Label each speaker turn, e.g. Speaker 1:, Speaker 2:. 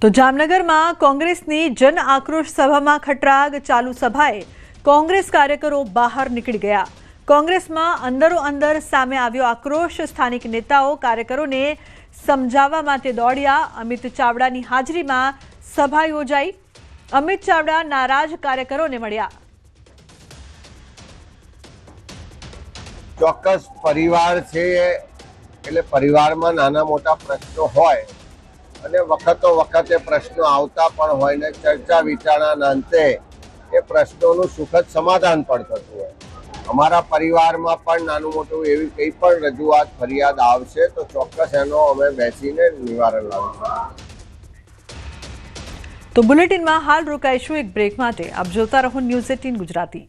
Speaker 1: તો જામનગરમાં કોંગ્રેસની જન આક્રોશ સભામાં ખટરાગ ચાલુ સભાએ કોંગ્રેસ કાર્યકરો બહાર નીકળી ગયા। કોંગ્રેસમાં અંદરો અંદર સામે આવ્યો આક્રોશ। સ્થાનિક નેતાઓ કાર્યકરોને સમજાવવા માટે દોડ્યા। અમિત ચાવડાની હાજરીમાં સભા યોજાઈ। અમિત ચાવડા નારાજ કાર્યકરોને મળ્યા।
Speaker 2: ચોક્કસ પરિવાર છે એટલે પરિવારમાં નાના મોટા પ્રશ્નો હોય અને વખતો વખતે પ્રશ્નો આવતા પણ હોય ને ચર્ચા વિચારણાના અંતે એ પ્રશ્નોનું સુખદ સમાધાન પણ થતું હોય। અમારા પરિવારમાં પણ નાનું મોટું એવી કંઈ પણ રજૂઆત ફરિયાદ આવશે તો ચોક્કસ એનો અમે બેસીને નિવારણ લાવીશું।
Speaker 1: તો બુલેટિનમાં હાલ રોકાઈશું એક બ્રેક માટે। આપ જોતા રહો ન્યૂઝ 18 ગુજરાતી।